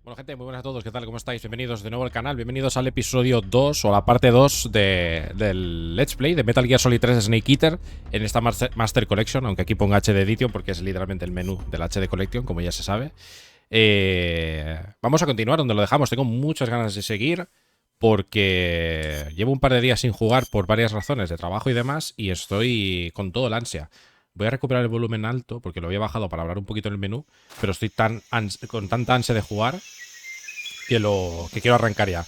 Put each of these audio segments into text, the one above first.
Bueno, gente, muy buenas a todos, ¿qué tal? ¿Cómo estáis? Bienvenidos de nuevo al canal, bienvenidos al episodio 2 o la parte 2 del Let's Play de Metal Gear Solid 3 Snake Eater en esta Master Collection, aunque aquí ponga HD Edition porque es literalmente el menú del HD Collection, como ya se sabe. Vamos a continuar donde lo dejamos, tengo muchas ganas de seguir porque llevo un par de días sin jugar por varias razones de trabajo y demás y estoy con todo el ansia. Voy a recuperar el volumen alto porque lo había bajado para hablar un poquito en el menú, pero estoy con tanta ansia de jugar que quiero arrancar ya.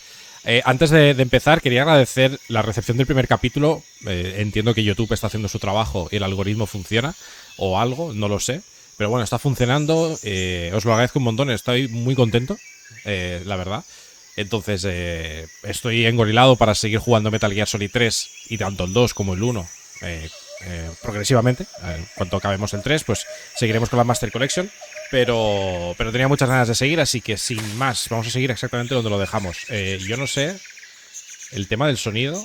Antes de empezar, quería agradecer la recepción del primer capítulo. Entiendo que YouTube está haciendo su trabajo y el algoritmo funciona, o algo, no lo sé. Pero bueno, está funcionando, os lo agradezco un montón, estoy muy contento, la verdad. Entonces, estoy engorilado para seguir jugando Metal Gear Solid 3 y tanto el 2 como el 1 progresivamente. En cuanto acabemos el 3, pues seguiremos con la Master Collection. Pero tenía muchas ganas de seguir, así que sin más, vamos a seguir exactamente donde lo dejamos. Yo no sé, el tema del sonido,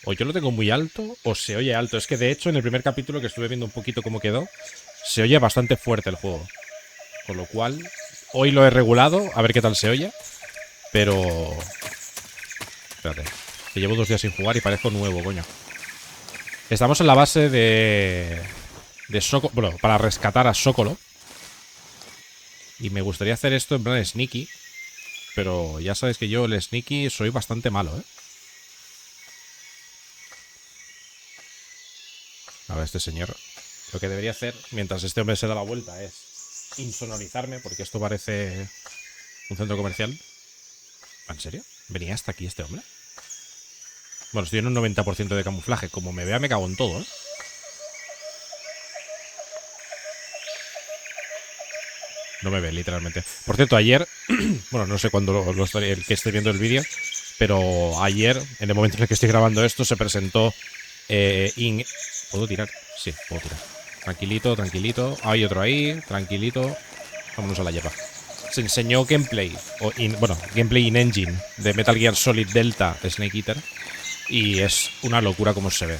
o yo lo tengo muy alto, o se oye alto. Es que de hecho en el primer capítulo, que estuve viendo un poquito cómo quedó, se oye bastante fuerte el juego. Con lo cual, hoy lo he regulado, a ver qué tal se oye. Pero... espérate, que llevo 2 días sin jugar y parezco nuevo, coño. Estamos en la base de Sokolov, bueno, para rescatar a Sokolov. Y me gustaría hacer esto en plan sneaky. Pero ya sabéis que yo el sneaky soy bastante malo, ¿eh? A ver, este señor. Lo que debería hacer mientras este hombre se da la vuelta es insonorizarme, porque esto parece un centro comercial. ¿En serio? ¿Venía hasta aquí este hombre? Bueno, estoy en un 90% de camuflaje. Como me vea me cago en todo, ¿eh? No me ve, literalmente. Por cierto, ayer... bueno, no sé cuándo el que esté viendo el vídeo, pero ayer, en el momento en el que estoy grabando esto, se presentó... ¿Puedo tirar? Sí, puedo tirar. Tranquilito, tranquilito. Hay otro ahí, tranquilito. Vámonos a la hierba. Se enseñó gameplay, gameplay in engine de Metal Gear Solid Delta Snake Eater. Y es una locura como se ve.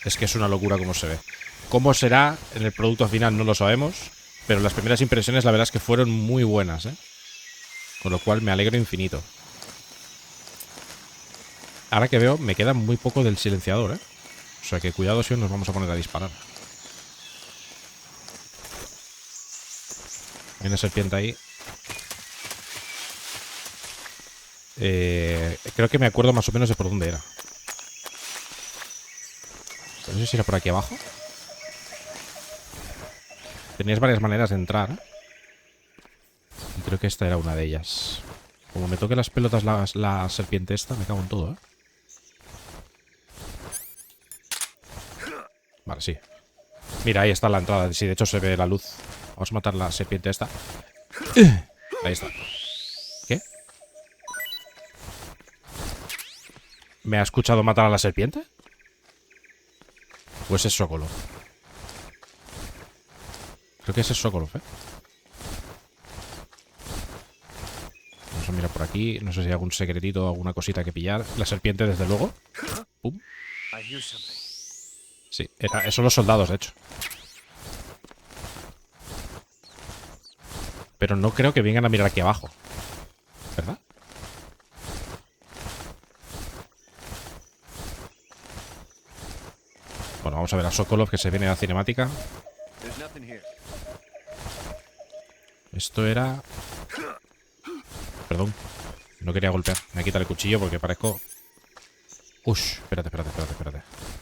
Es que es una locura como se ve. ¿Cómo será en el producto final? No lo sabemos. Pero las primeras impresiones la verdad es que fueron muy buenas, ¿eh? Con lo cual me alegro infinito. Ahora que veo, me queda muy poco del silenciador, ¿eh? O sea que cuidado si nos vamos a poner a disparar. Hay una serpiente ahí. Creo que me acuerdo más o menos de por dónde era. No sé si era por aquí abajo. Tenías varias maneras de entrar. Y creo que esta era una de ellas. Como me toque las pelotas la serpiente esta, me cago en todo, ¿eh? Vale, sí. Mira, ahí está la entrada. Sí, de hecho se ve la luz. Vamos a matar la serpiente esta. Ahí está. ¿Qué? ¿Me ha escuchado matar a la serpiente? Pues es Sokolov. Creo que ese es Sokolov, ¿eh? Vamos a mirar por aquí. No sé si hay algún secretito o alguna cosita que pillar. La serpiente, desde luego. Pum. Sí, son los soldados, de hecho. Pero no creo que vengan a mirar aquí abajo. ¿Verdad? Bueno, vamos a ver a Sokolov, que se viene a la cinemática. Esto era... Perdón. No quería golpear. Me voy a quitar el cuchillo porque parezco... Ush, espérate.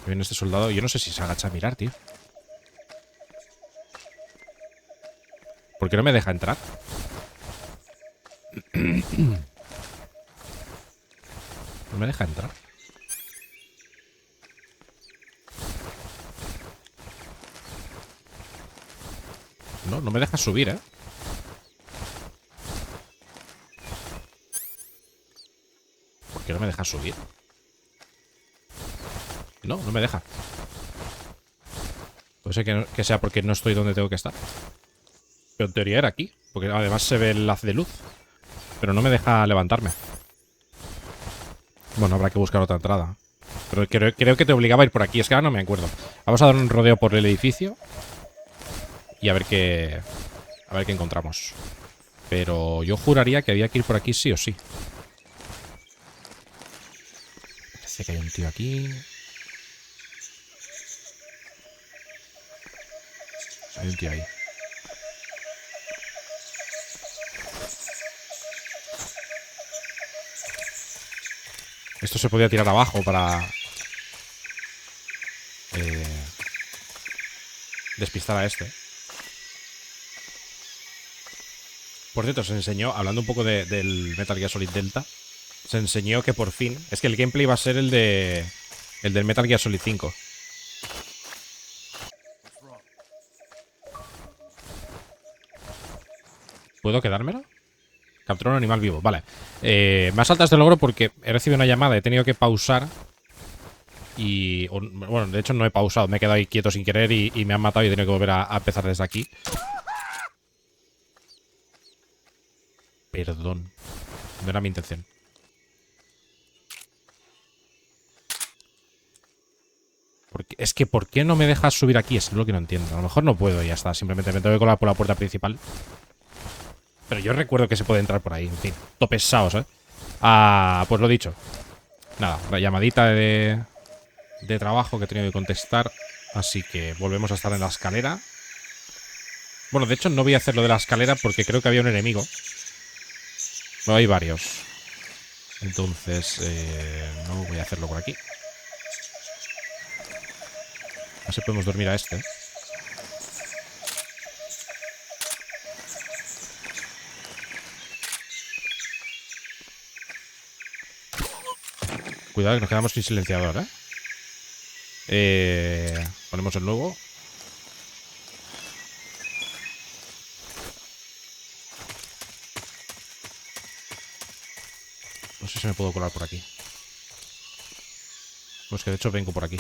Viene este soldado. Yo no sé si se agacha a mirar, tío. ¿Por qué no me deja entrar? No me deja entrar. No me deja subir, ¿eh? ¿Por qué no me deja subir? No me deja. Puede ser que sea porque no estoy donde tengo que estar. Pero en teoría era aquí. Porque además se ve el haz de luz. Pero no me deja levantarme. Bueno, habrá que buscar otra entrada. Pero creo que te obligaba a ir por aquí. Es que ahora no me acuerdo. Vamos a dar un rodeo por el edificio. Y a ver qué encontramos. Pero yo juraría que había que ir por aquí sí o sí. Parece que hay un tío aquí. Hay un tío ahí. Esto se podía tirar abajo para despistar a este. Por cierto, se enseñó, hablando un poco del Metal Gear Solid Delta, se enseñó que por fin... Es que el gameplay va a ser el del Metal Gear Solid 5. ¿Puedo quedármelo? Capturar un animal vivo, vale. Me salta este logro porque he recibido una llamada, he tenido que pausar. Y... bueno, de hecho no he pausado, me he quedado ahí quieto sin querer y me han matado y he tenido que volver a empezar desde aquí. Perdón. No era mi intención. Es que ¿por qué no me dejas subir aquí? Es lo que no entiendo. A lo mejor no puedo y ya está. Simplemente me tengo que colar por la puerta principal. Pero yo recuerdo que se puede entrar por ahí. En fin, todo pesados, ¿eh? Ah, pues lo dicho. Nada, la llamadita de trabajo que he tenido que contestar. Así que volvemos a estar en la escalera. Bueno, de hecho no voy a hacer lo de la escalera porque creo que había un enemigo. Bueno, hay varios. Entonces, no voy a hacerlo por aquí. A ver si podemos dormir a este. Cuidado que nos quedamos sin silenciador, ¿eh? Ponemos el nuevo. No sé si me puedo colar por aquí. Pues que de hecho vengo por aquí.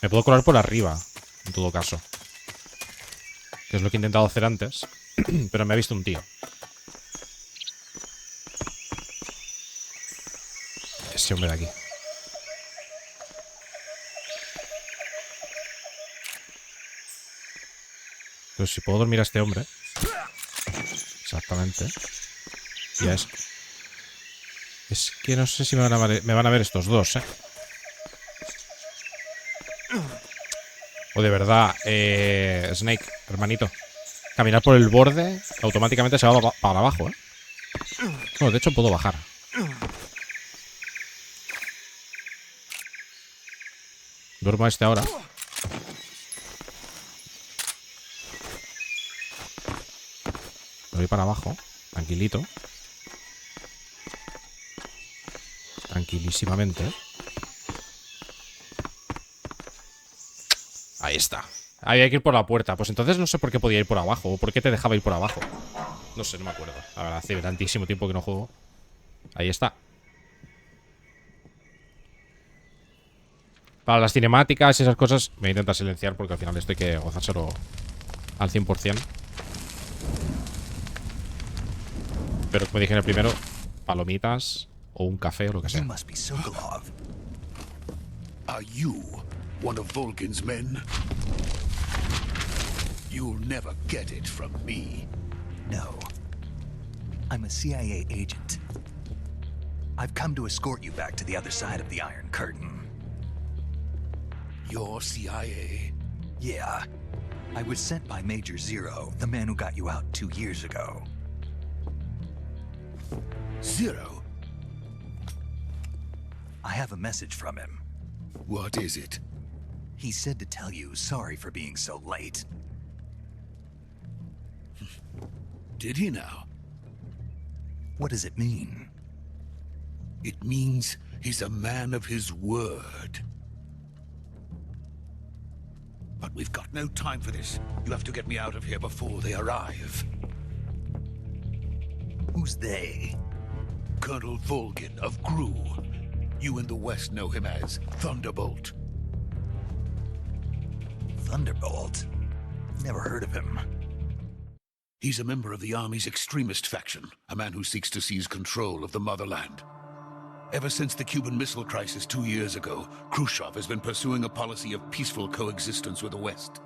Me puedo colar por arriba, en todo caso. Que es lo que he intentado hacer antes. Pero me ha visto un tío. Ese hombre de aquí. Pero si puedo dormir a este hombre. Exactamente. Ya es. Es que no sé si me van a ver estos dos, ¿eh? O de verdad, Snake, hermanito. Caminar por el borde automáticamente se va para abajo, ¿eh? Bueno, de hecho puedo bajar. Duermo a este ahora. Me voy para abajo, tranquilito. Tranquilísimamente. Ahí está. Había que ir por la puerta. Pues entonces no sé por qué podía ir por abajo. O por qué te dejaba ir por abajo. No sé, no me acuerdo. La verdad, hace tantísimo tiempo que no juego. Ahí está. Para las cinemáticas y esas cosas me intenta silenciar porque al final esto hay que gozárselo al 100%. Pero como dije en el primero, palomitas o un café o lo que sea. Are you one of Volgin's men? You'll never get it from me. No. I'm a CIA agent. I've come to escort you back to the other side of the Iron Curtain. You're CIA? Yeah. I was sent by Major Zero, the man who got you out 2 years ago. Zero? I have a message from him. What is it? He said to tell you sorry for being so late. Did he now? What does it mean? It means he's a man of his word. But we've got no time for this. You have to get me out of here before they arrive. Who's they? Colonel Volgin of Gru. You in the West know him as Thunderbolt. Thunderbolt? Never heard of him. He's a member of the Army's extremist faction, a man who seeks to seize control of the motherland. Ever since the Cuban Missile Crisis 2 years ago, Khrushchev has been pursuing a policy of peaceful coexistence with the West.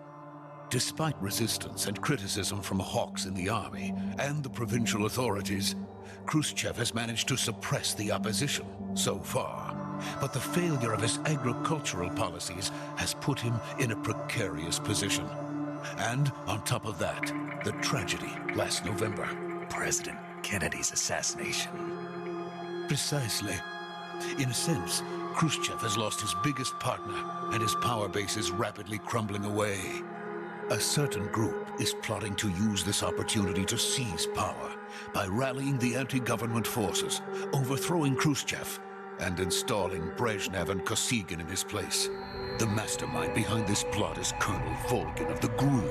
Despite resistance and criticism from hawks in the army and the provincial authorities, Khrushchev has managed to suppress the opposition so far. But the failure of his agricultural policies has put him in a precarious position. And on top of that, the tragedy last November. President Kennedy's assassination. Precisely. In a sense, Khrushchev has lost his biggest partner, and his power base is rapidly crumbling away. A certain group is plotting to use this opportunity to seize power by rallying the anti-government forces, overthrowing Khrushchev, and installing Brezhnev and Kosygin in his place. The mastermind behind this plot is Colonel Volgin of the GRU.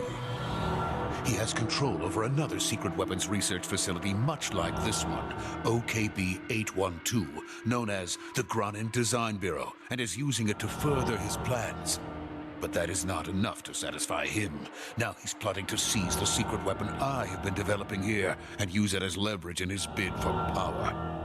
He has control over another secret weapons research facility much like this one, OKB-812, known as the Granin Design Bureau, and is using it to further his plans. But that is not enough to satisfy him. Now he's plotting to seize the secret weapon I have been developing here and use it as leverage in his bid for power.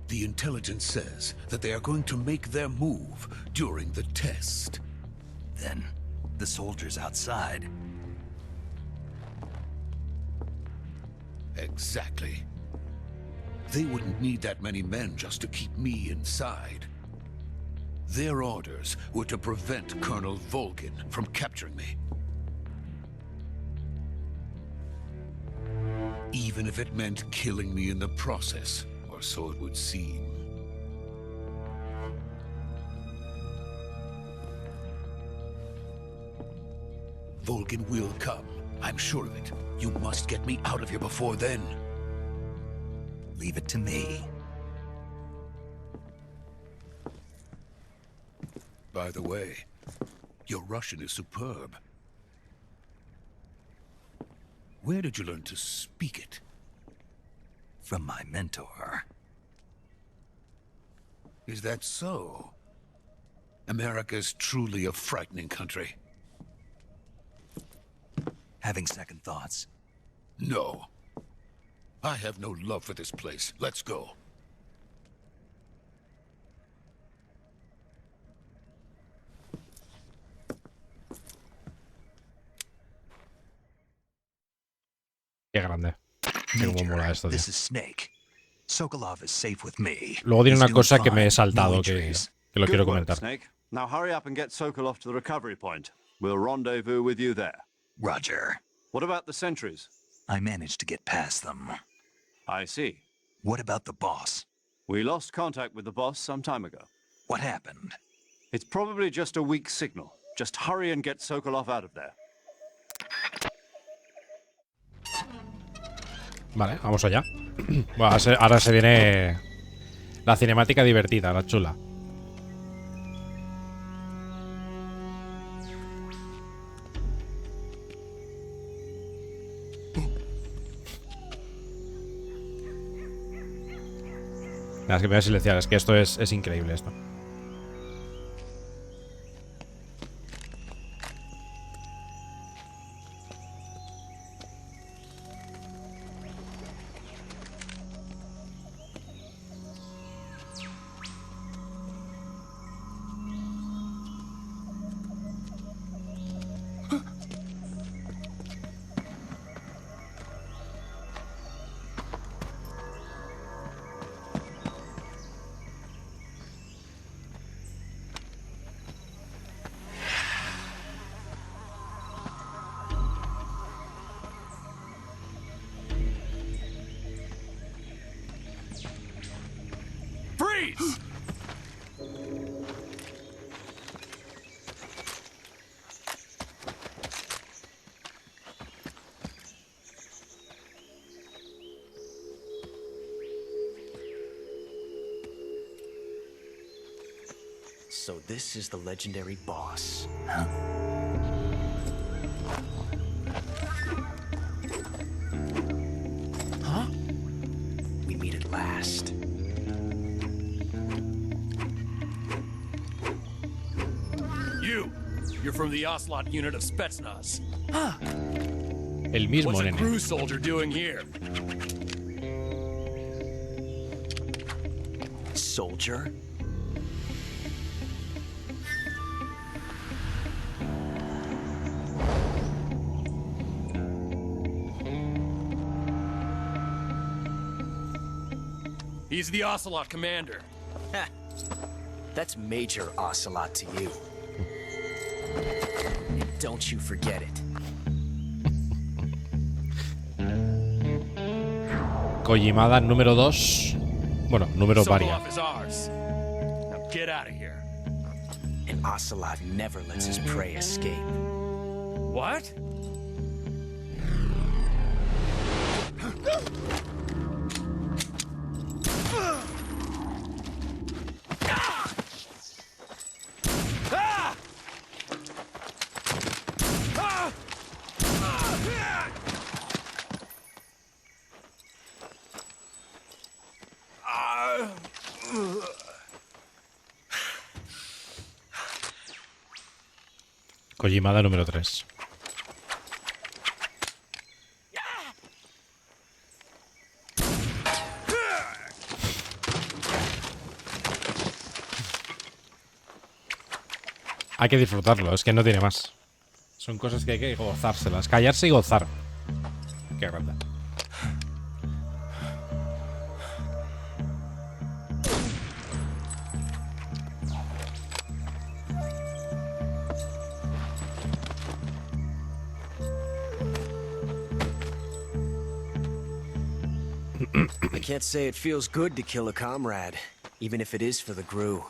The intelligence says that they are going to make their move during the test. Then, the soldiers outside. Exactly. They wouldn't need that many men just to keep me inside. Their orders were to prevent Colonel Volgin from capturing me. Even if it meant killing me in the process, or so it would seem. Volgin will come. I'm sure of it. You must get me out of here before then. Leave it to me. By the way, your Russian is superb. Where did you learn to speak it? From my mentor. Is that so? America's truly a frightening country. Having second thoughts? No. I have no love for this place. Let's go. Qué grande. Qué cómo mola esto, tío. This is Snake. Sokolov is safe with me. Luego tiene He's una doing cosa que me he fine. saltado No que injuries. lo quiero Good work, comentar. Snake. Now hurry up and get Sokolov to the recovery point. We'll rendezvous with you there. Roger. What about the sentries? I managed to get past them. I see. What about the boss? We lost contact with the boss some time ago. What happened? It's probably just a weak signal. Just hurry and get Sokolov out of there. Vale, vamos allá. Bueno, ahora se viene la cinemática divertida, la chula. Nada, es que me voy a silenciar, es que esto es increíble esto. So this is the legendary boss. Huh? Huh? We meet at last. You're from the Ocelot unit of Spetsnaz. El mismo, What's a nene. crew soldier doing here? soldier. He's the Ocelot commander. Ha! That's Major Ocelot to you. And don't you forget it. Kojimada número 2. Bueno, número varia. Sokolov is ours. Now get out of here. And Ocelot never lets his prey escape. What? Kojimada número 3. Hay que disfrutarlo, es que no tiene más. Son cosas que hay que gozárselas. Callarse y gozar. Qué grande. I can't say it feels good to kill a comrade, even if it is for the GRU.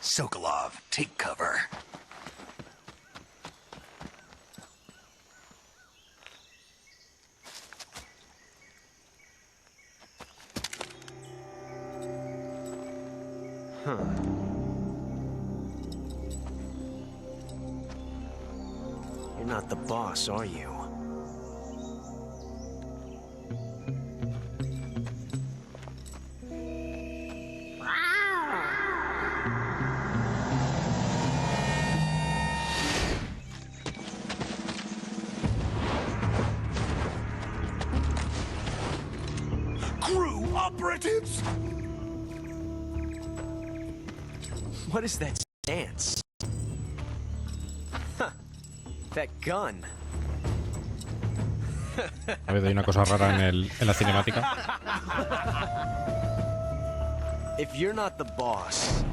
Sokolov, take cover. You're not the boss, are you? Crew operatives! What is that stance? Huh. That gun. Ha habido una cosa rara en la cinemática. If you're not the boss,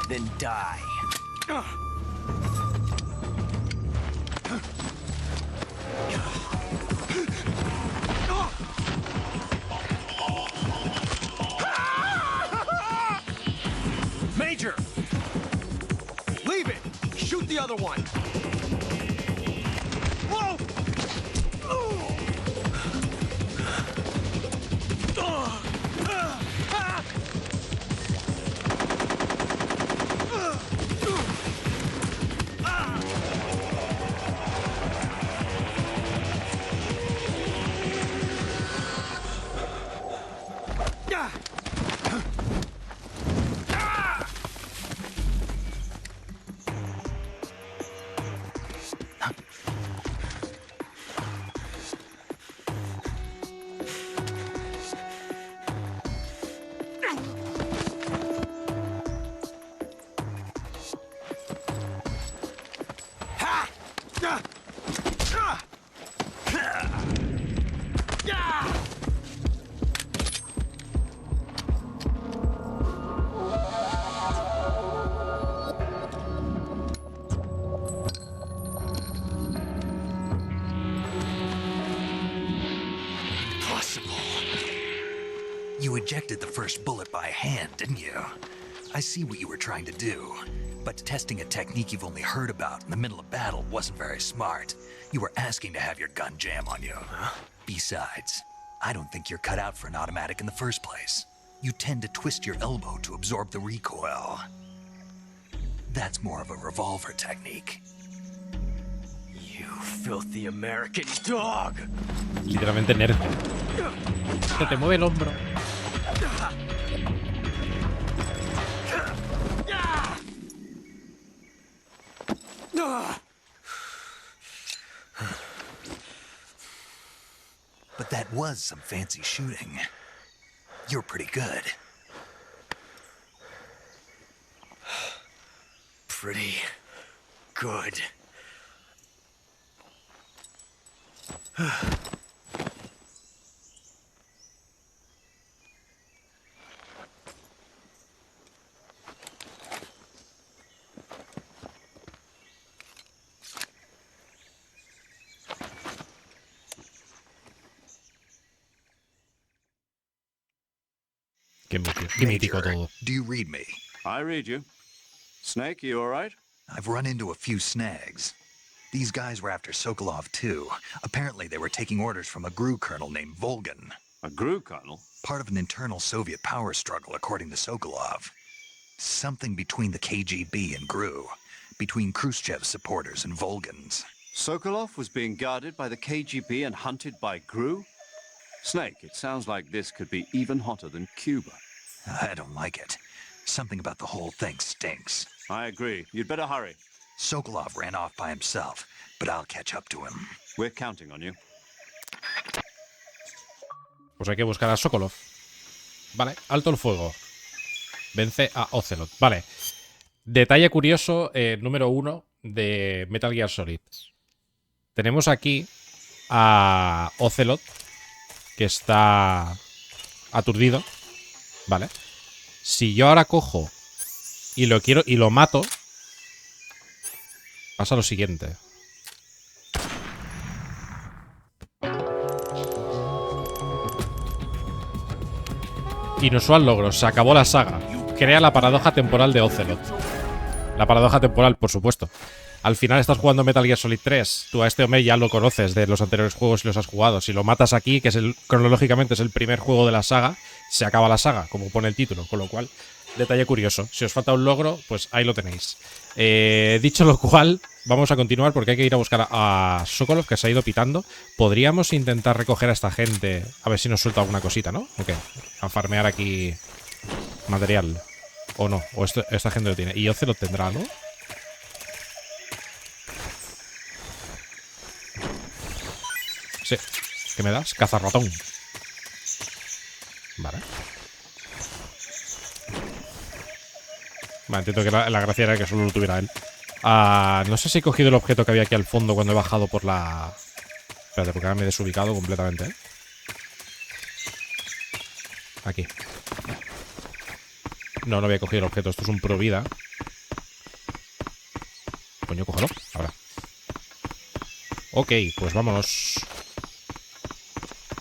then die. Major! Leave it! Shoot the other one! Whoa! You ejected the first bullet by hand, didn't you? I see what you were trying to do. But testing a technique you've only heard about in the middle of battle wasn't very smart. You were asking to have your gun jam on you. Besides, I don't think you're cut out for an automatic in the first place. You tend to twist your elbow to absorb the recoil. That's more of a revolver technique. You filthy American dog! Literalmente nerfio. Se te mueve el hombro. But that was some fancy shooting. You're pretty good. Pretty good. Qué mítico todo. Do you read me? I read you. Snake, you all right? I've run into a few snags. These guys were after Sokolov too. Apparently they were taking orders from a GRU colonel named Volgan. A GRU colonel? Part of an internal Soviet power struggle, according to Sokolov. Something between the KGB and GRU. Between Khrushchev's supporters and Volgan's. Sokolov was being guarded by the KGB and hunted by GRU? Snake, it sounds like this could be even hotter than Cuba. I don't like it. Something about the whole thing stinks. I agree. You'd better hurry. Sokolov ran off by himself, but I'll catch up to him. We're counting on you. Pues hay que buscar a Sokolov. Vale, alto el fuego. Vence a Ocelot. Vale. Detalle curioso número 1 de Metal Gear Solid. Tenemos aquí a Ocelot, que está aturdido. Vale. Si yo ahora cojo y lo mato, pasa lo siguiente. Inusual logro. Se acabó la saga. Crea la paradoja temporal de Ocelot. La paradoja temporal, por supuesto. Al final estás jugando Metal Gear Solid 3. Tú a este hombre ya lo conoces de los anteriores juegos y los has jugado. Si lo matas aquí, que es cronológicamente es el primer juego de la saga, se acaba la saga, como pone el título. Con lo cual, detalle curioso. Si os falta un logro, pues ahí lo tenéis. Dicho lo cual, vamos a continuar porque hay que ir a buscar a Sokolov, que se ha ido pitando. Podríamos intentar recoger a esta gente. A ver si nos suelta alguna cosita, ¿no? Ok. A farmear aquí material. O no. O esta gente lo tiene. Y Oce lo tendrá, ¿no? Sí. ¿Qué me das? Cazarratón. Vale. Vale, entiendo que la gracia era que solo lo tuviera él. No sé si he cogido el objeto que había aquí al fondo cuando he bajado por la... Espérate, porque ahora me he desubicado completamente, ¿eh? Aquí. No había cogido el objeto. Esto es un pro vida. Coño, cógelo. Ahora. Ok, pues vámonos.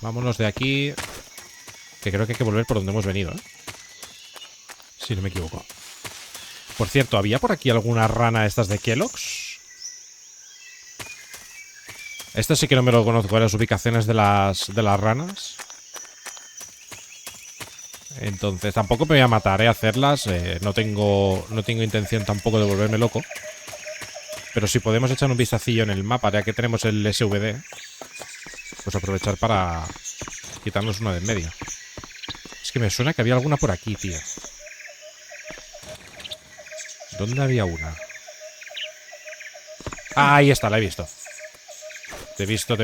Vámonos de aquí. Que creo que hay que volver por donde hemos venido, ¿eh? Si no me equivoco. Por cierto, ¿había por aquí alguna rana estas de Kellogg's? Esto sí que no me lo conozco, las ubicaciones de las ranas. Entonces, tampoco me voy a matar, ¿eh? A hacerlas. No tengo intención tampoco de volverme loco. Pero si podemos echar un vistacillo en el mapa, ya que tenemos el SVD, pues aprovechar para quitarnos una de en medio. Es que me suena que había alguna por aquí, tío. ¿Dónde había una? Ah, ahí está, la he visto. Te he visto.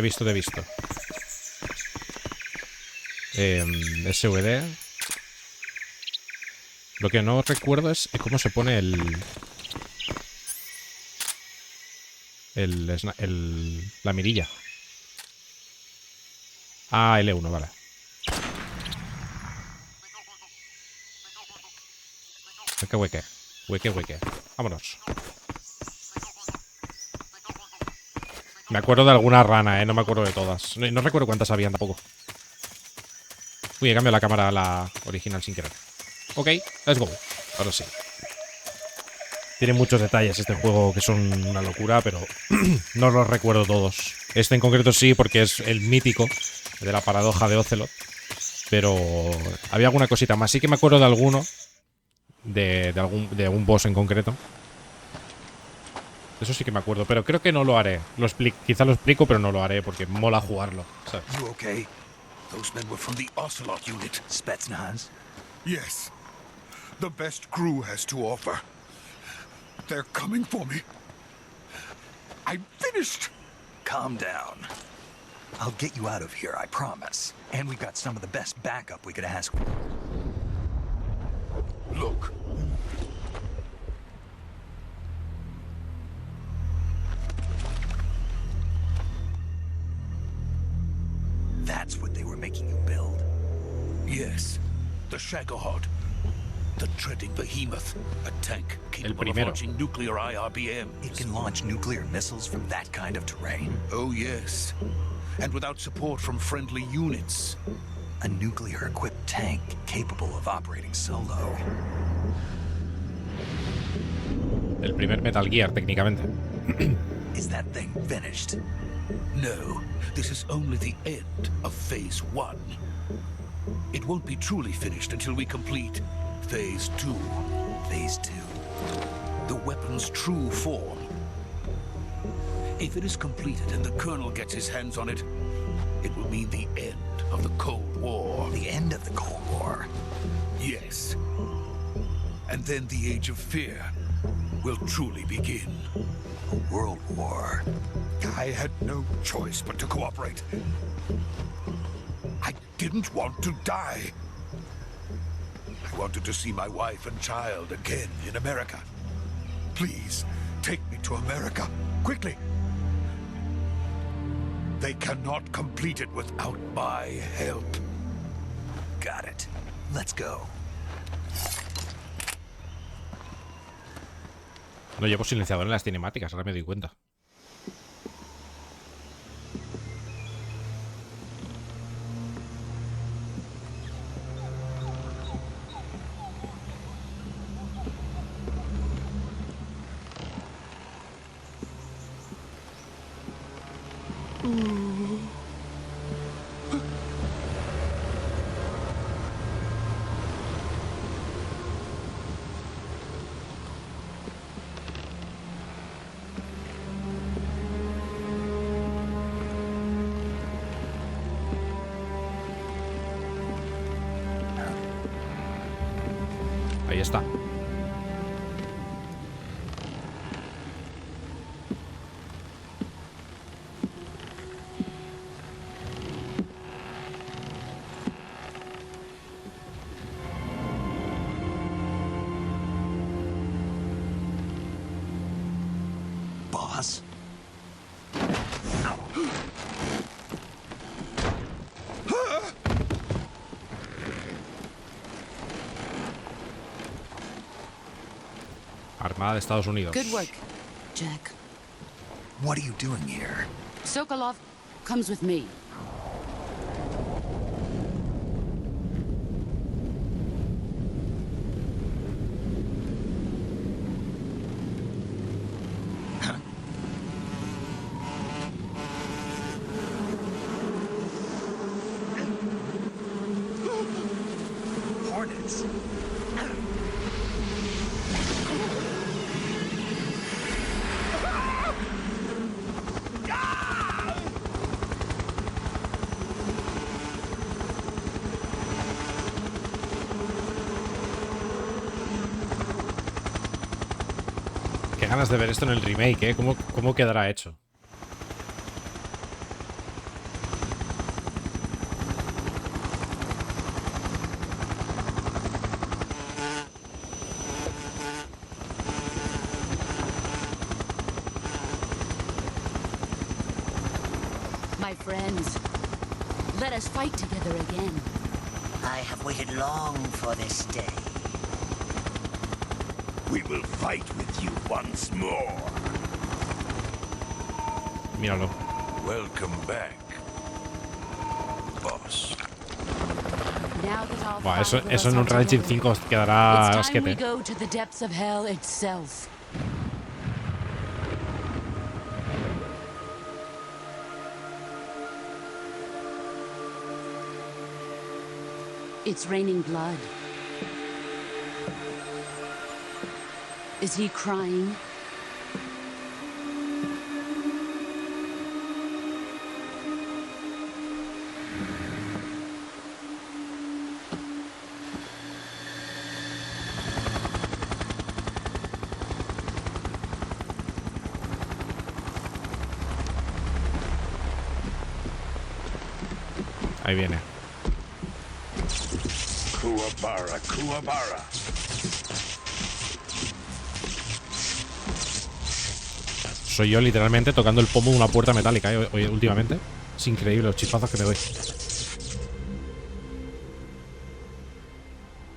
SVD. Lo que no recuerdo es cómo se pone la mirilla. Ah, L1, vale. Hueque. Vámonos. Me acuerdo de alguna rana, no me acuerdo de todas. No recuerdo cuántas habían tampoco. Uy, he cambiado la cámara a la original sin querer. Ok, let's go. Ahora sí. Tiene muchos detalles este juego que son una locura, pero no los recuerdo todos. Este en concreto sí, porque es el mítico de la paradoja de Ocelot. Pero había alguna cosita más. Sí que me acuerdo de alguno. De algún boss en concreto. Eso sí que me acuerdo, pero creo que no lo haré. Quizá lo explico, pero no lo haré porque mola jugarlo, ¿sabes? You okay? Those men were from the Ocelot unit. Spetsnaz? Yes. The best crew has to offer. They're coming for me. I'm finished. Calm down. I'll get you out of here, I promise. And we've got some of the best backup we could ask. Look. That's what they were making you build? Yes, the Shagohod. The treading behemoth. A tank capable of primero. launching nuclear IRBMs. It can launch nuclear missiles from that kind of terrain? Oh, yes. And without support from friendly units. A nuclear-equipped tank capable of operating solo. El primer Metal Gear, técnicamente. Is that thing finished? No, this is only the end of Phase 1. It won't be truly finished until we complete Phase 2. Phase 2. The weapon's true form. If it is completed and the Colonel gets his hands on it, it will mean the end of the Cold War. The end of the Cold War? Yes. And then the Age of Fear will truly begin. A world war. I had no choice but to cooperate. I didn't want to die. I wanted to see my wife and child again in America. Please, take me to America, quickly. They cannot complete it without my help. Got it. Let's go. No llevo silenciador en las cinemáticas, ahora me doy cuenta. Ahí está. Boss? Armada de Estados Unidos. Good work, Jack. What are you doing here? Sokolov comes with me. Hornets. Qué ganas de ver esto en el remake, ¿eh? ¿Cómo quedará hecho? My friends, let us fight together again. I have waited long for this day. We will fight with you once more. Míralo. Welcome back, boss. Now that all Buah, five of eso us en un are Ranching together, 5 quedará it's time we asquete. go to the depths of hell itself. It's raining blood. Is he crying? Ahí viene. Kuwabara, Kuwabara. Soy yo literalmente tocando el pomo de una puerta metálica, últimamente. Es increíble los chispazos que me doy.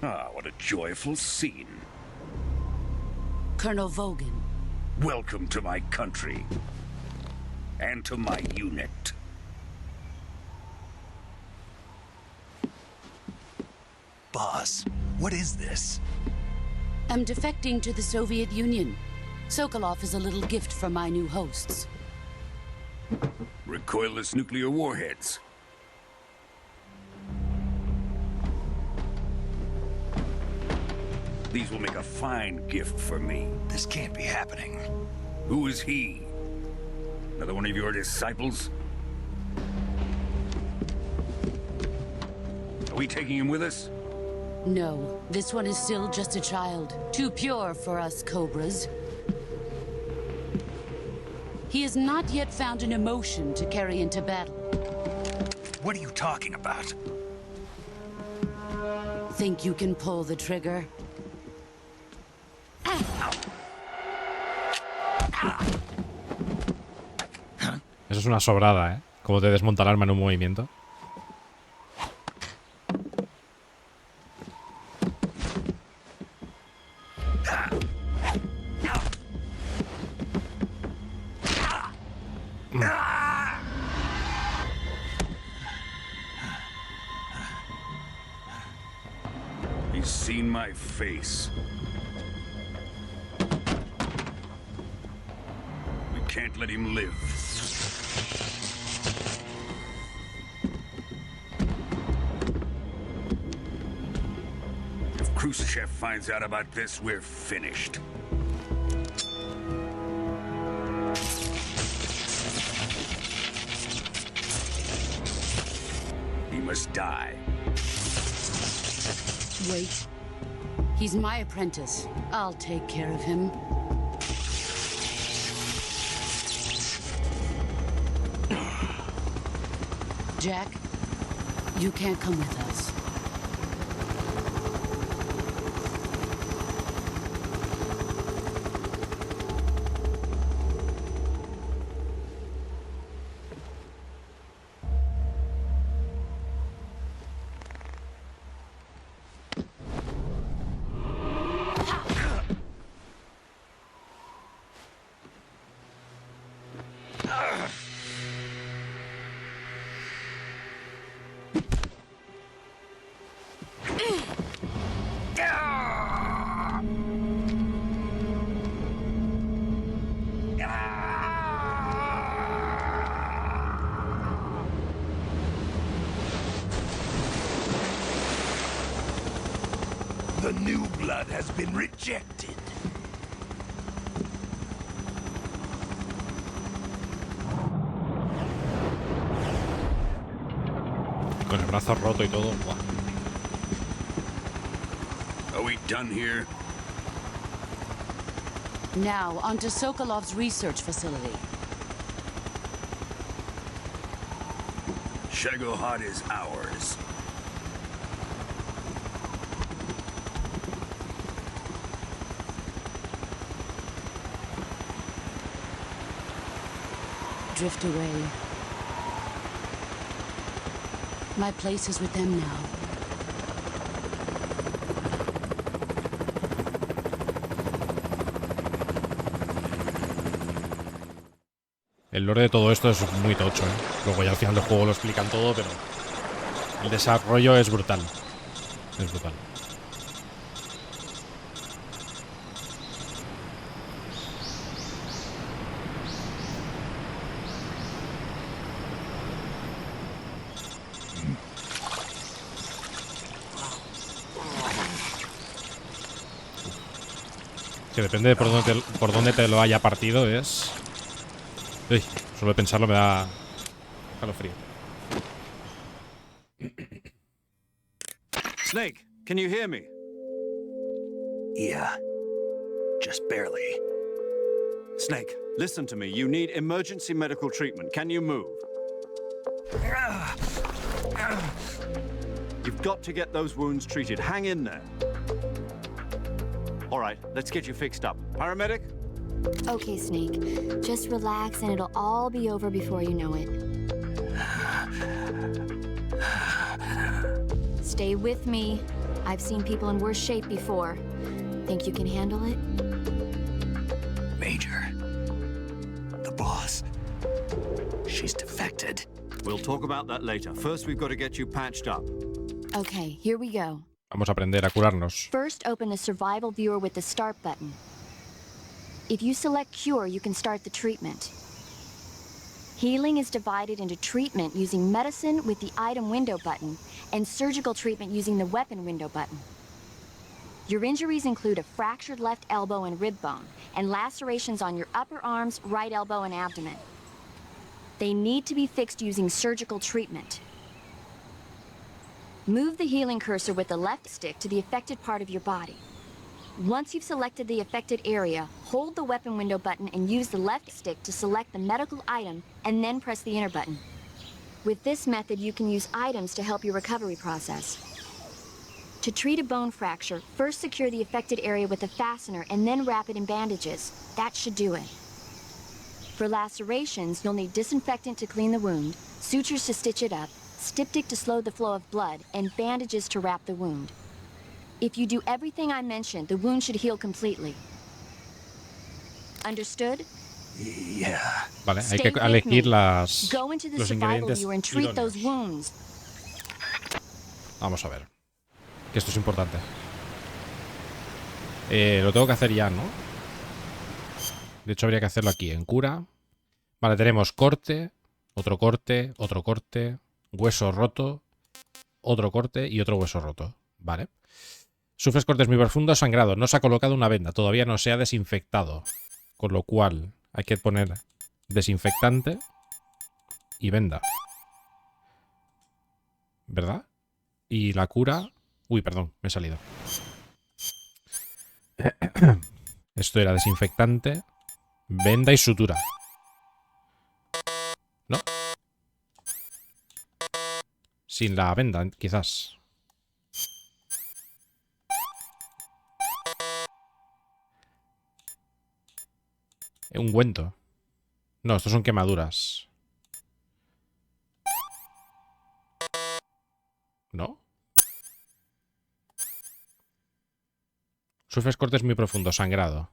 Ah, what a joyful scene. Colonel Vogan. Welcome to my country. And to my unit. Boss, what is this? I'm defecting to the Soviet Union. Sokolov is a little gift for my new hosts. Recoilless nuclear warheads. These will make a fine gift for me. This can't be happening. Who is he? Another one of your disciples? Are we taking him with us? No, this one is still just a child. Too pure for us Cobras. He has not yet found an emotion to carry into battle. What are you talking about? Think you can pull the trigger? Eso es una sobrada, ¿eh? Como te desmonta el arma en un movimiento. He's seen my face. We can't let him live. If Khrushchev finds out about this, we're finished. He must die. Wait. He's my apprentice. I'll take care of him. Jack, you can't come with us. The new blood has been rejected. Con el brazo roto y todo. Buah. Are we done here? Now, onto Sokolov's research facility. Shagohod is ours. Drift away. My place is with them now. El lore de todo esto es muy tocho, ¿eh? Luego ya al final del juego lo explican todo, pero el desarrollo es brutal. Es brutal. Que depende de por dónde te lo haya partido, es... Uy, solo pensarlo me da calofrío. Snake, can you hear me? Yeah. Just barely. Snake, listen to me. You need emergency medical treatment. Can you move? You've got to get those wounds treated. Hang in there. All right, let's get you fixed up. Paramedic? Okay, Snake. Just relax and it'll all be over before you know it. Stay with me. I've seen people in worse shape before. Think you can handle it? Major. The boss. She's defected. We'll talk about that later. First, we've got to get you patched up. Okay, here we go. Vamos a aprender a curarnos. First, open the survival viewer with the start button. If you select cure, you can start the treatment. Healing is divided into treatment using medicine with the item window button and surgical treatment using the weapon window button. Your injuries include a fractured left elbow and rib bone and lacerations on your upper arms, right elbow, and abdomen. They need to be fixed using surgical treatment. Move the healing cursor with the left stick to the affected part of your body. Once you've selected the affected area, hold the weapon window button and use the left stick to select the medical item and then press the enter button. With this method, you can use items to help your recovery process. To treat a bone fracture, first secure the affected area with a fastener and then wrap it in bandages. That should do it. For lacerations, you'll need disinfectant to clean the wound, sutures to stitch it up, styptic to slow the flow of blood, and bandages to wrap the wound. If you do everything I mentioned, the wound should heal completely. Understood? Yeah. Vale, hay que elegir los ingredientes idóneos. Vamos a ver. Que esto es importante. Lo tengo que hacer ya, ¿no? De hecho, habría que hacerlo aquí, en cura. Vale, tenemos corte, otro corte, otro corte, hueso roto, otro corte y otro hueso roto. Vale. Sufres cortes muy profundos, sangrado. No se ha colocado una venda. Todavía no se ha desinfectado. Con lo cual hay que poner desinfectante y venda. ¿Verdad? Y la cura... Uy, perdón, me he salido. Esto era desinfectante, venda y sutura. ¿No? Sin la venda, quizás. Ungüento. No, estos son quemaduras. ¿No? Sufres cortes muy profundos, sangrado.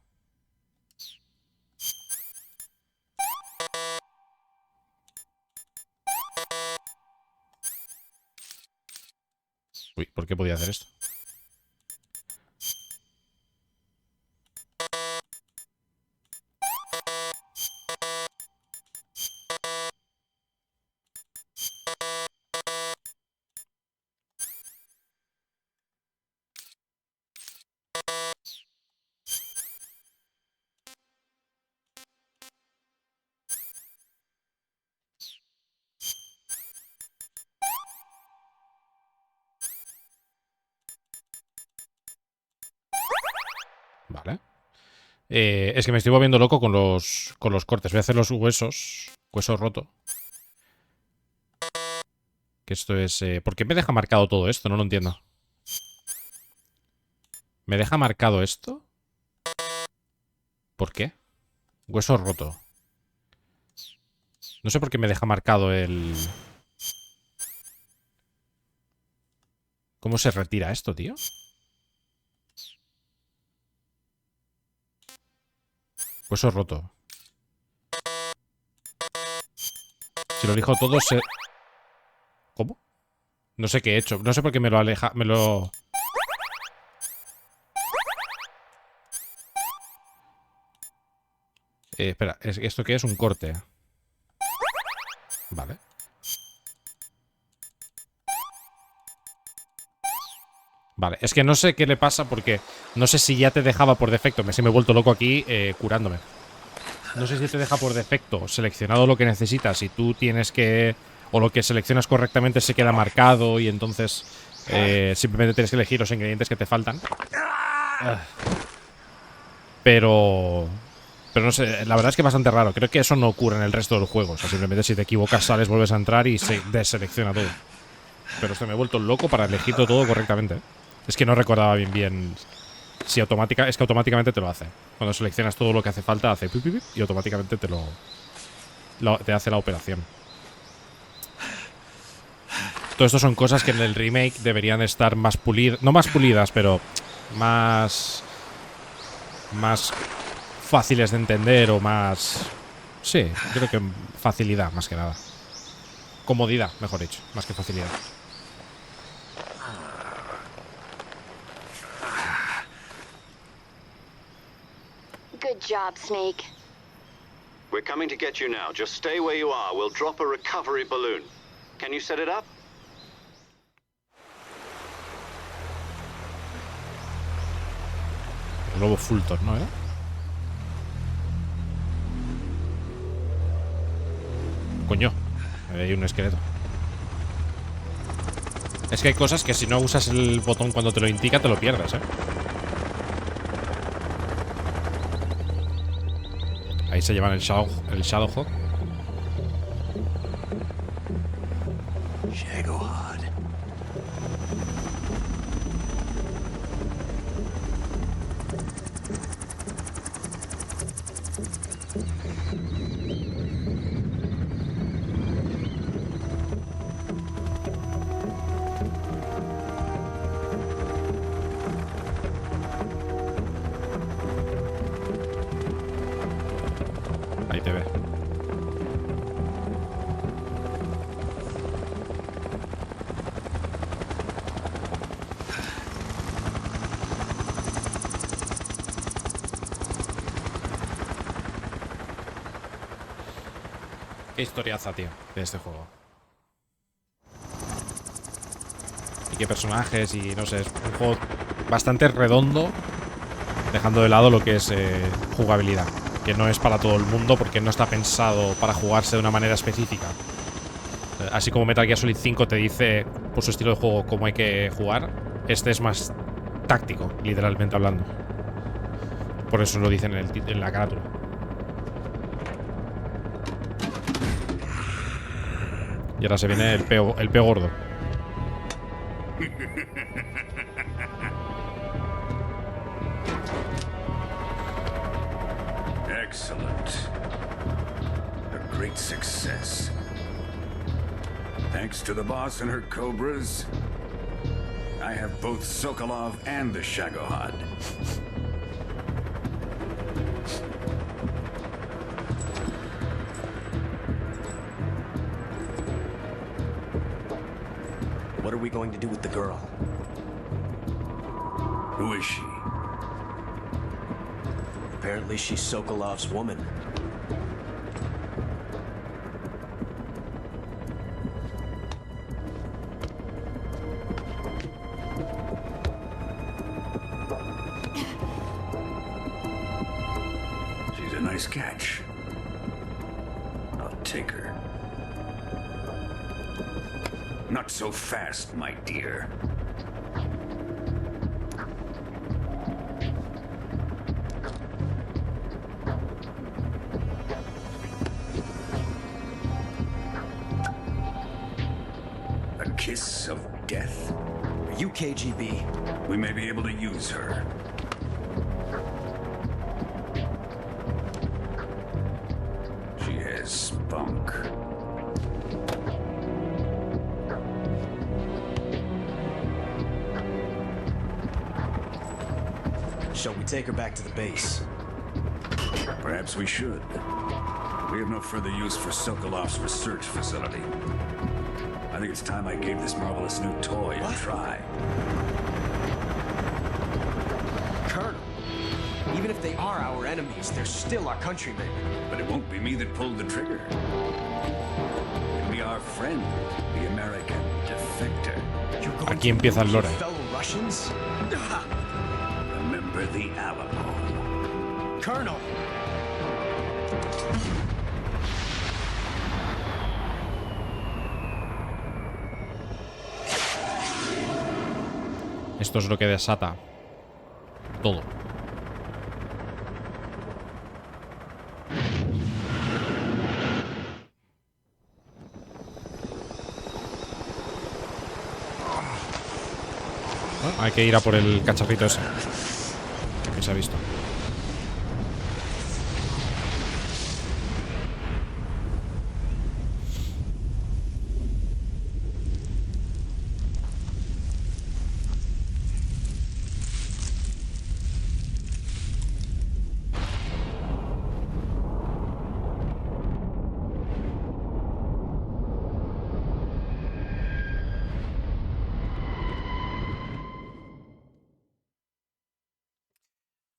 Uy, ¿por qué podía hacer esto? Vale. Es que me estoy volviendo loco con los cortes. Voy a hacer los huesos. Hueso roto. Que esto es... ¿Por qué me deja marcado todo esto? No lo entiendo. ¿Me deja marcado esto? ¿Por qué? Hueso roto. No sé por qué me deja marcado el... ¿Cómo se retira esto, tío? Hueso roto. Si lo elijo todo se... ¿Cómo? No sé qué he hecho. No sé por qué me lo aleja... Me lo... espera. ¿Esto qué es? Un corte. Vale. Vale, es que no sé qué le pasa porque no sé si ya te dejaba por defecto. Me he vuelto loco aquí curándome. No sé si te deja por defecto seleccionado lo que necesitas y tú tienes que... O lo que seleccionas correctamente se queda marcado y entonces simplemente tienes que elegir los ingredientes que te faltan. Pero no sé, la verdad es que es bastante raro. Creo que eso no ocurre en el resto de los juegos. O sea, simplemente si te equivocas sales, vuelves a entrar y se deselecciona todo. Pero me he vuelto loco para elegirlo todo correctamente, ¿eh? Es que no recordaba bien si automática... Es que automáticamente te lo hace. Cuando seleccionas todo lo que hace falta, hace pip, pip, pip, y automáticamente te hace la operación. Todo esto son cosas que en el remake deberían estar más pulidas. No más pulidas, pero más fáciles de entender o más... Sí, creo que facilidad, más que nada. Comodidad, mejor dicho, más que facilidad. Good job, Snake. We're coming to get you now. Just stay where you are. We'll drop a recovery balloon. Can you set it up? El lobo Fulton, ¿no era? Coño, hay un esqueleto. Es que hay cosas que si no usas el botón cuando te lo indica, te lo pierdes, ¿eh? Ahí se llevan el Shadowhawk. Ahí te ve. Qué historiaza, tío, de este juego. Y qué personajes y no sé, es un juego bastante redondo, dejando de lado lo que es jugabilidad, que no es para todo el mundo porque no está pensado para jugarse de una manera específica. Así como Metal Gear Solid 5 te dice por su estilo de juego cómo hay que jugar, este es más táctico, literalmente hablando. Por eso lo dicen en la carátula. Y ahora se viene el peo gordo. Excellent. A great success. Thanks to the boss and her cobras, I have both Sokolov and the Shagohod. What are we going to do with the girl? Who is she? Apparently she's Sokolov's woman. She's a nice catch. I'll take her. Not so fast, my dear. A kiss of death? Are you KGB? We may be able to use her. She has spunk. Shall we take her back to the base? Perhaps we should. We have no further use for Sokolov's research facility. I think it's time I gave this marvelous new toy a try. Colonel, even if they are our enemies, they're still our countrymen. But it won't be me that pulled the trigger. It'll be our friend, the American defector. Aquí empieza el lore. Fellow Russians? Remember the Alamo. Colonel! Esto es lo que desata todo. Hay que ir a por el cacharrito ese que se ha visto.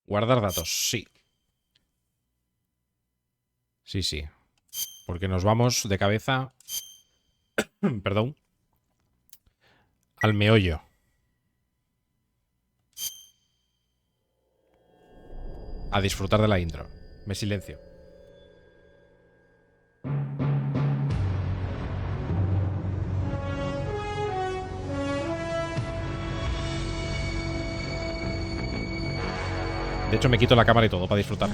Guardar datos, sí. Sí, sí. Porque nos vamos de cabeza... Perdón. Al meollo. A disfrutar de la intro. Me silencio. De hecho, me quito la cámara y todo para disfrutar.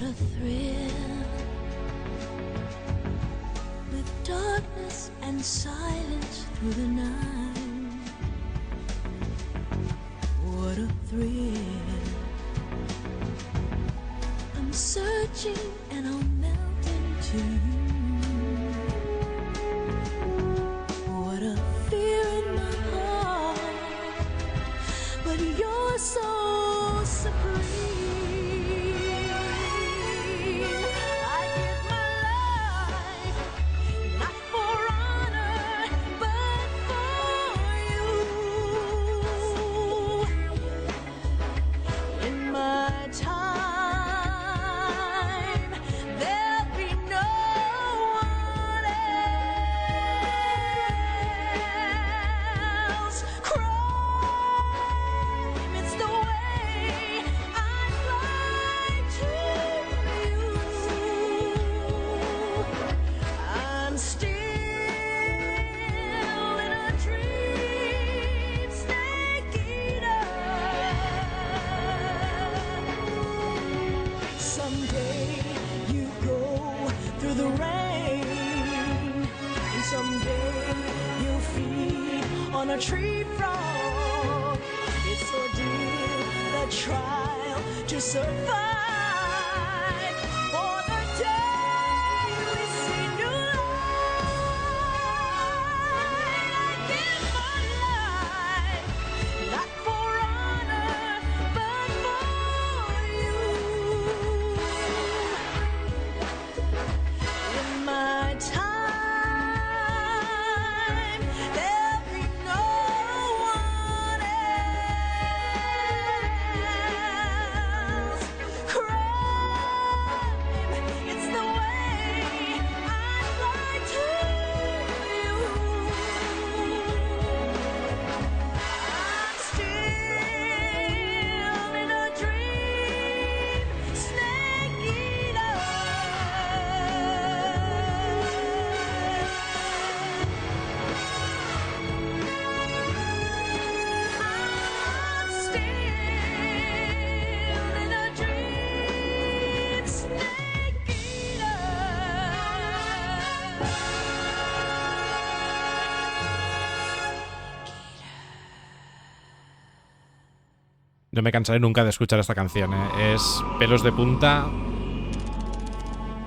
No me cansaré nunca de escuchar esta canción, ¿eh? Es pelos de punta.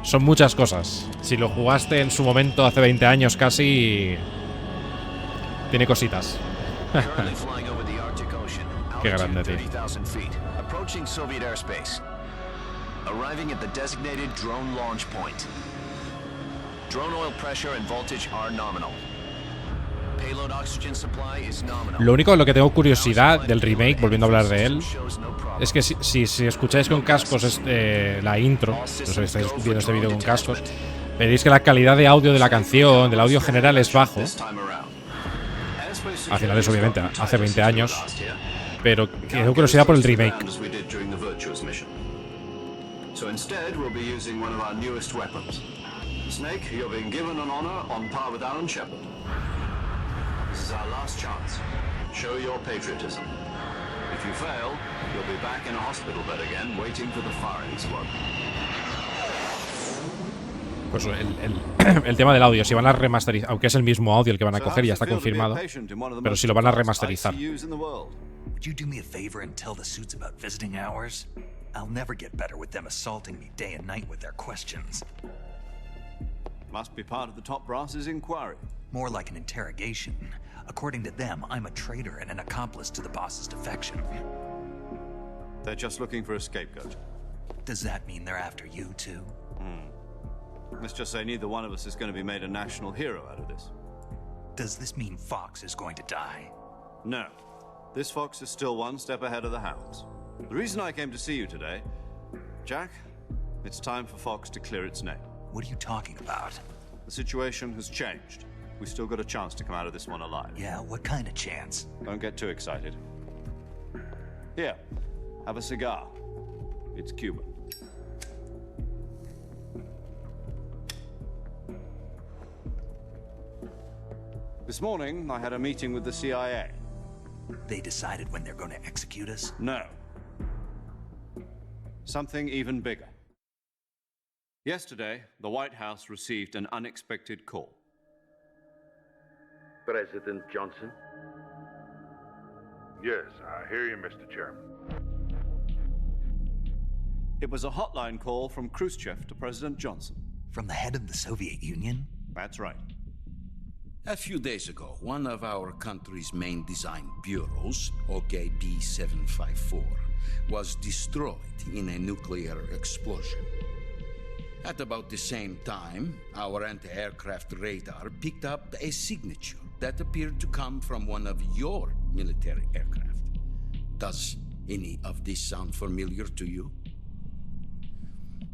Son muchas cosas. Si lo jugaste en su momento hace 20 años casi, tiene cositas. Qué grande, tío. Arriving at the designated drone launch point. Drone oil pressure and voltage are nominal. Payload oxygen supply is nominal. Lo único en lo que tengo curiosidad del remake, volviendo a hablar de él, es que si escucháis con cascos la intro, los que estáis viendo este vídeo con cascos, veréis que la calidad de audio de la canción, del audio general, es bajo. Al final es obviamente hace 20 años, pero tengo curiosidad por el remake. So instead, we'll be using one of our newest weapons. Snake, you're being given an honor on par with Alan Shepard. This is our last chance. Show your patriotism. If you fail, you'll be back in a hospital bed again, waiting for the firing squad. Pues el tema del audio, si van a remasterizar, aunque es el mismo audio el que van a coger, ya está confirmado, pero si lo van a remasterizar. Would you do me a favor and tell the suits about visiting hours? I'll never get better with them assaulting me day and night with their questions. Must be part of the top brass's inquiry. More like an interrogation. According to them, I'm a traitor and an accomplice to the boss's defection. They're just looking for a scapegoat. Does that mean they're after you, too? Let's just say neither one of us is going to be made a national hero out of this. Does this mean Fox is going to die? No. This fox is still one step ahead of the hounds. The reason I came to see you today, Jack, it's time for Fox to clear its name. What are you talking about? The situation has changed. We still got a chance to come out of this one alive. Yeah, what kind of chance? Don't get too excited. Here, have a cigar. It's Cuban. This morning, I had a meeting with the CIA. They decided when they're going to execute us? No. Something even bigger. Yesterday, the White House received an unexpected call. President Johnson? Yes, I hear you, Mr. Chairman. It was a hotline call from Khrushchev to President Johnson. From the head of the Soviet Union? That's right. A few days ago, one of our country's main design bureaus, OKB 754, was destroyed in a nuclear explosion. At about the same time, our anti-aircraft radar picked up a signature that appeared to come from one of your military aircraft. Does any of this sound familiar to you?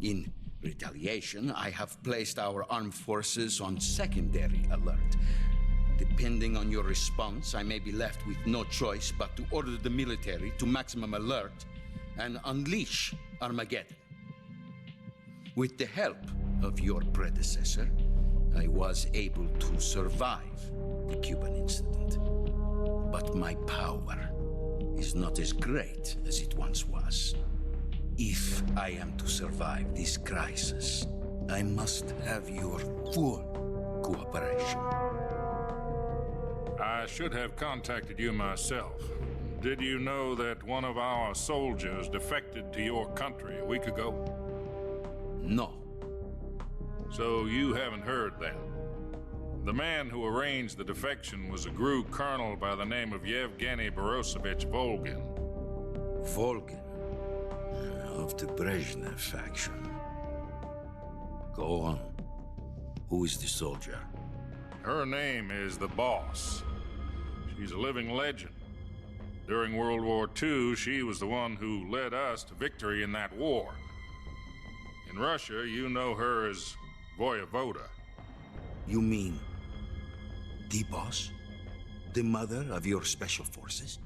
In retaliation, I have placed our armed forces on secondary alert. Depending on your response, I may be left with no choice but to order the military to maximum alert and unleash Armageddon. With the help of your predecessor, I was able to survive the Cuban incident. But my power is not as great as it once was. If I am to survive this crisis, I must have your full cooperation. I should have contacted you myself. Did you know that one of our soldiers defected to your country a week ago? No. So you haven't heard then? The man who arranged the defection was a GRU colonel by the name of Yevgeny Borosovich Volgin. Volgin? Of the Brezhnev faction. Go on. Who is the soldier? Her name is the Boss. She's a living legend. During World War II, she was the one who led us to victory in that war. In Russia, you know her as Voyevoda. You mean the Boss? The mother of your special forces?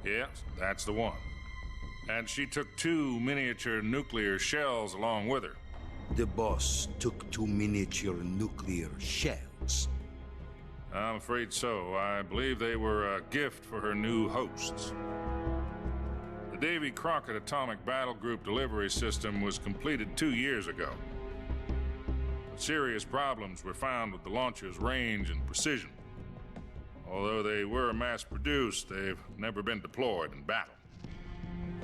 Yes, that's the one. And she took 2 miniature nuclear shells along with her. The Boss took 2 miniature nuclear shells? I'm afraid so. I believe they were a gift for her new hosts. The Davy Crockett Atomic Battle Group delivery system was completed 2 years ago. But serious problems were found with the launcher's range and precision. Although they were mass-produced, they've never been deployed in battle.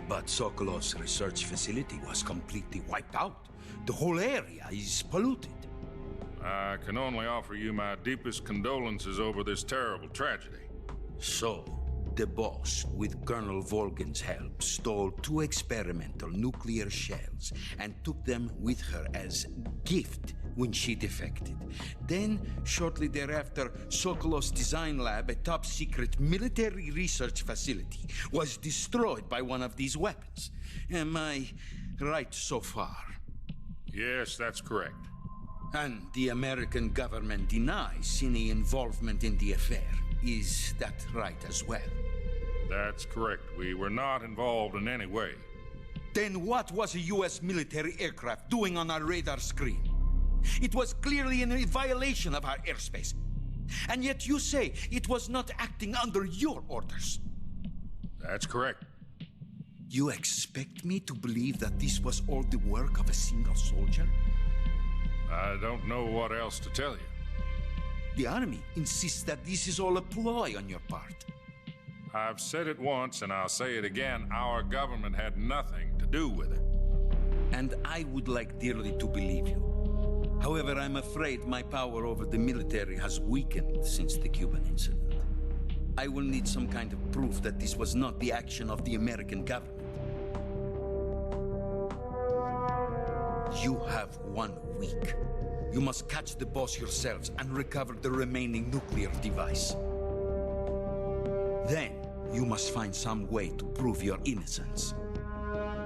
But Sokolov's research facility was completely wiped out. The whole area is polluted. I can only offer you my deepest condolences over this terrible tragedy. So, the Boss, with Colonel Volgin's help, stole 2 experimental nuclear shells and took them with her as gift when she defected. Then, shortly thereafter, Sokolov's design lab, a top-secret military research facility, was destroyed by one of these weapons. Am I right so far? Yes, that's correct. And the American government denies any involvement in the affair. Is that right as well? That's correct. We were not involved in any way. Then what was a U.S. military aircraft doing on our radar screen? It was clearly in a violation of our airspace. And yet you say it was not acting under your orders. That's correct. You expect me to believe that this was all the work of a single soldier? I don't know what else to tell you. The Army insists that this is all a ploy on your part. I've said it once and I'll say it again. Our government had nothing to do with it. And I would like dearly to believe you. However, I'm afraid my power over the military has weakened since the Cuban incident. I will need some kind of proof that this was not the action of the American government. You have 1 week. You must catch the boss yourselves and recover the remaining nuclear device. Then, you must find some way to prove your innocence.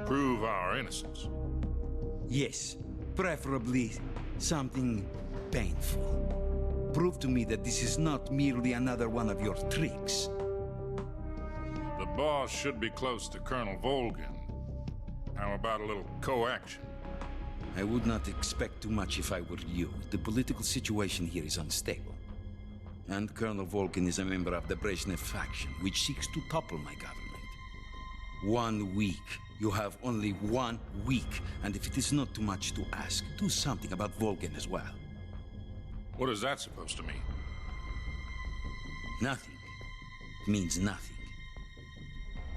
Prove our innocence? Yes, preferably something painful. Prove to me that this is not merely another one of your tricks. The boss should be close to Colonel Volgin. How about a little co-action? I would not expect too much if I were you. The political situation here is unstable. And Colonel Volgin is a member of the Brezhnev faction, which seeks to topple my government. 1 week. You have only 1 week. And if it is not too much to ask, do something about Volgin as well. What is that supposed to mean? Nothing. It means nothing.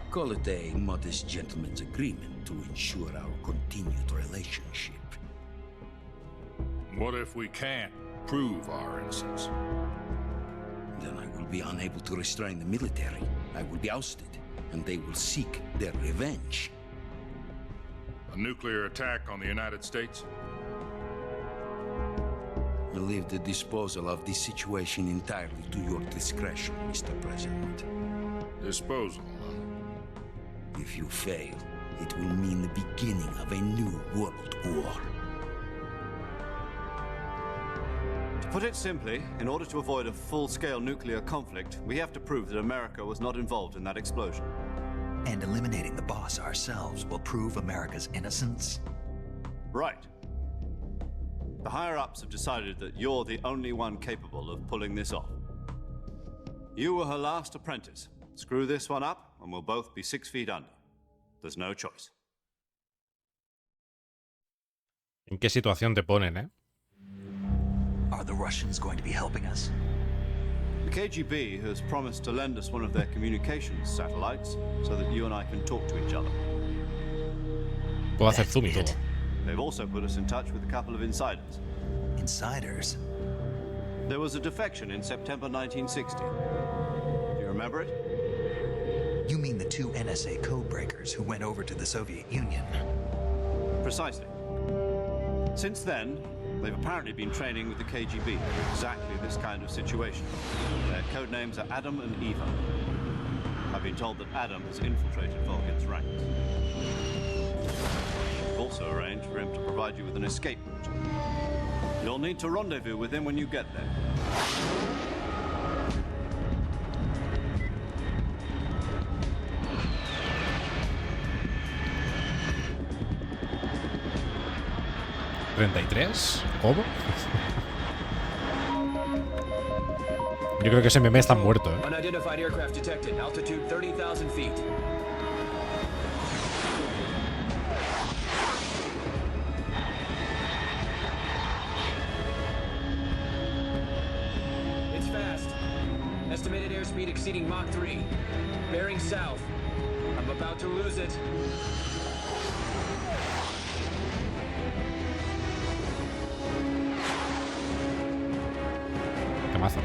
Call it a modest gentleman's agreement to ensure our continued relationship. What if we can't prove our innocence? Then I will be unable to restrain the military. I will be ousted, and they will seek their revenge. A nuclear attack on the United States? I leave the disposal of this situation entirely to your discretion, Mr. President. Disposal, huh? If you fail, it will mean the beginning of a new world war. To put it simply, in order to avoid a full-scale nuclear conflict, we have to prove that America was not involved in that explosion. And eliminating the boss ourselves will prove America's innocence? Right. The higher-ups have decided that you're the only one capable of pulling this off. You were her last apprentice. Screw this one up, and we'll both be 6 feet under. There's no choice. ¿En qué situación te ponen, eh? Are the Russians going to be helping us? The KGB has promised to lend us one of their communications satellites so that you and I can talk to each other. Puedo hacer zoom y todo. They've also put us in touch with a couple of insiders. Insiders? There was a defection in September 1960. Do you remember it? You mean the 2 NSA codebreakers who went over to the Soviet Union? Precisely. Since then, they've apparently been training with the KGB for exactly this kind of situation. Their code names are Adam and Eva. I've been told that Adam has infiltrated Volgin's ranks. We've also arranged for him to provide you with an escape route. You'll need to rendezvous with him when you get there. ¿33? ¿Cómo? Yo creo que ese meme está muerto, ¿eh? Unidentified aircraft detected. Altitude 30,000 feet. It's fast. Estimated airspeed exceeding Mach 3. Bearing south. I'm about to lose it. Mazo.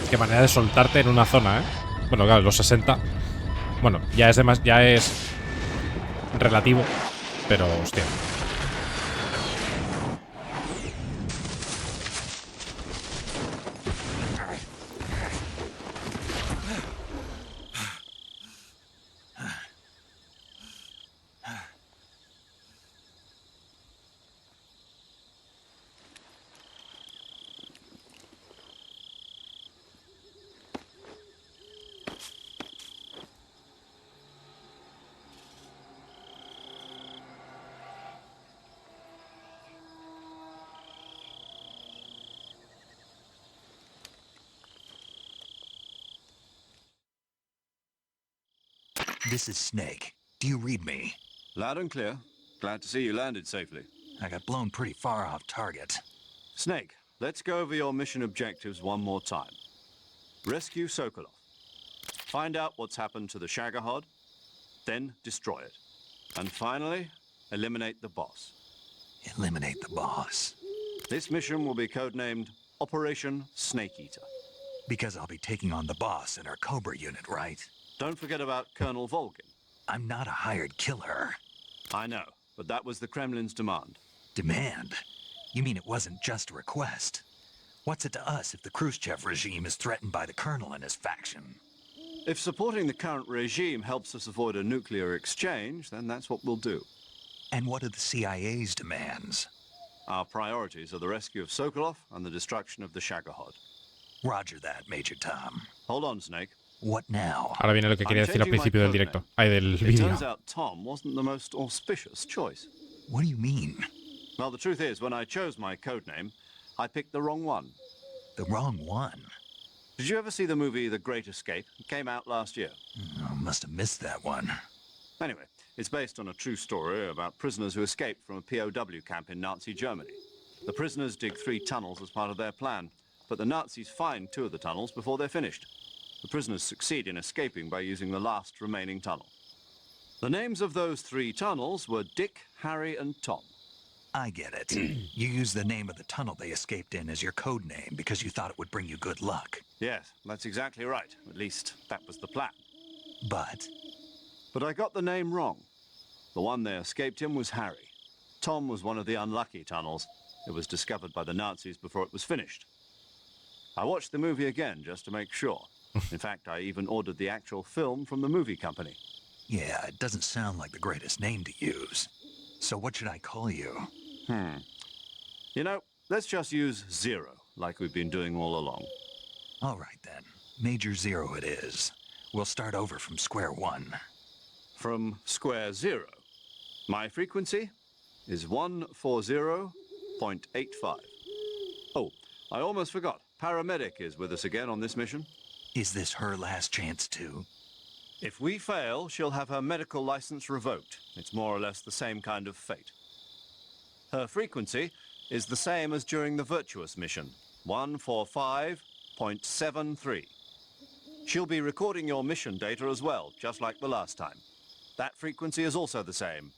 Qué manera de soltarte en una zona, ¿eh? Bueno, claro, los 60. Bueno, ya es relativo. Pero, hostia. This is Snake. Do you read me? Loud and clear. Glad to see you landed safely. I got blown pretty far off target. Snake, let's go over your mission objectives one more time. Rescue Sokolov. Find out what's happened to the Shagohod, then destroy it. And finally, eliminate the boss. Eliminate the boss. This mission will be codenamed Operation Snake Eater. Because I'll be taking on the boss in our Cobra unit, right? Don't forget about Colonel Volgin. I'm not a hired killer. I know, but that was the Kremlin's demand. Demand? You mean it wasn't just a request? What's it to us if the Khrushchev regime is threatened by the Colonel and his faction? If supporting the current regime helps us avoid a nuclear exchange, then that's what we'll do. And what are the CIA's demands? Our priorities are the rescue of Sokolov and the destruction of the Shagohod. Roger that, Major Tom. Hold on, Snake. What now? Ahora viene lo que quería decir al principio del directo. Ay, del It vídeo. turns out Tom wasn't the most auspicious choice. What do you mean? Well, the truth is, when I chose my codename, I picked the wrong one. The wrong one? Did you ever see the movie The Great Escape? It came out last year. I must have missed that one. Anyway, it's based on a true story about prisoners who escaped from a POW camp in Nazi Germany. The prisoners dig 3 tunnels as part of their plan, but the Nazis find 2 of the tunnels before they're finished. The prisoners succeed in escaping by using the last remaining tunnel. The names of those 3 tunnels were Dick, Harry, and Tom. I get it. You used the name of the tunnel they escaped in as your code name because you thought it would bring you good luck. Yes, that's exactly right. At least, that was the plan. But I got the name wrong. The one they escaped in was Harry. Tom was one of the unlucky tunnels. It was discovered by the Nazis before it was finished. I watched the movie again just to make sure. In fact, I even ordered the actual film from the movie company. yeah, it doesn't sound like the greatest name to use. So what should I call you? You know, let's just use Zero, like we've been doing all along. All right then. Major Zero it is. We'll start over from square one. From square zero. My frequency is 140.85. Oh, I almost forgot. Paramedic is with us again on this mission. Is this her last chance too? If we fail, she'll have her medical license revoked. It's more or less the same kind of fate. Her frequency is the same as during the Virtuous mission, 145.73. She'll be recording your mission data as well, just like the last time. That frequency is also the same,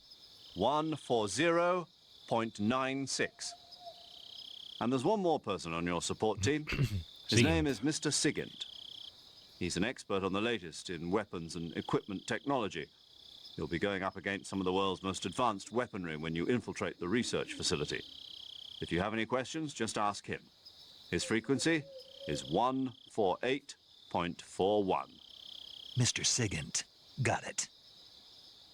140.96. And there's one more person on your support team. His name is Mr. Sigint. He's an expert on the latest in weapons and equipment technology. You'll be going up against some of the world's most advanced weaponry when you infiltrate the research facility. If you have any questions, just ask him. His frequency is 148.41. Mr. Sigint. Got it.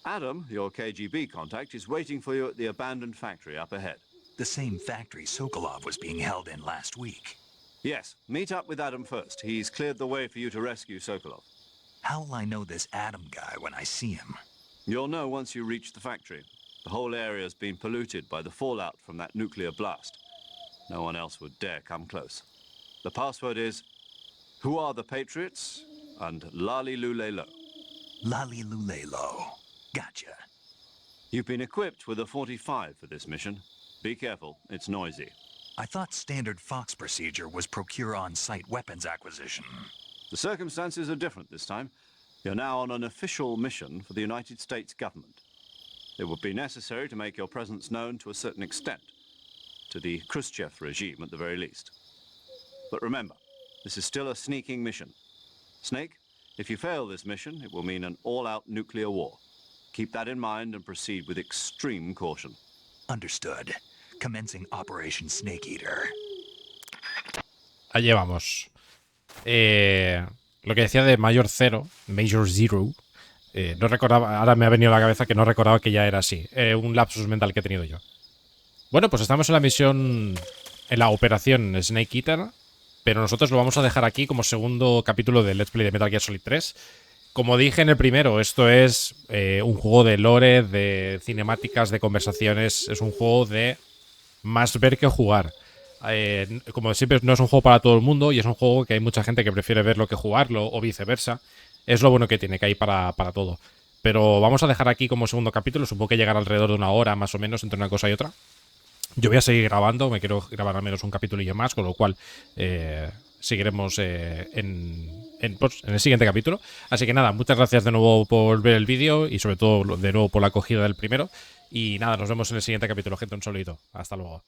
Adam, your KGB contact, is waiting for you at the abandoned factory up ahead. The same factory Sokolov was being held in last week. Yes, meet up with Adam first. He's cleared the way for you to rescue Sokolov. How will I know this Adam guy when I see him? You'll know once you reach the factory. The whole area's been polluted by the fallout from that nuclear blast. No one else would dare come close. The password is, "Who are the Patriots?" and Lali Lulelo. Lali Lulelo. Gotcha. You've been equipped with a 45 for this mission. Be careful, it's noisy. I thought standard Fox procedure was procure on-site weapons acquisition. The circumstances are different this time. You're now on an official mission for the United States government. It would be necessary to make your presence known to a certain extent, to the Khrushchev regime at the very least. But remember, this is still a sneaking mission. Snake, if you fail this mission, it will mean an all-out nuclear war. Keep that in mind and proceed with extreme caution. Understood. Commencing Operation Snake Eater. Allí vamos. Lo que decía de Major Zero, no recordaba, ahora me ha venido a la cabeza que no recordaba que ya era así. Un lapsus mental que he tenido yo. Bueno, pues estamos en la misión, en la Operación Snake Eater, pero nosotros lo vamos a dejar aquí como segundo capítulo del Let's Play de Metal Gear Solid 3. Como dije en el primero, esto es un juego de lore, de cinemáticas, de conversaciones. Es un juego de más ver que jugar. Como siempre, no es un juego para todo el mundo y es un juego que hay mucha gente que prefiere verlo que jugarlo o viceversa. Es lo bueno que tiene, que hay para todo. Pero vamos a dejar aquí como segundo capítulo. Supongo que llegará alrededor de 1 hora más o menos entre una cosa y otra. Yo voy a seguir grabando, me quiero grabar al menos un capítulillo más, con lo cual seguiremos en el siguiente capítulo. Así que nada, muchas gracias de nuevo por ver el vídeo y sobre todo de nuevo por la acogida del primero. Y nada, nos vemos en el siguiente capítulo, gente. Un saludito. Hasta luego.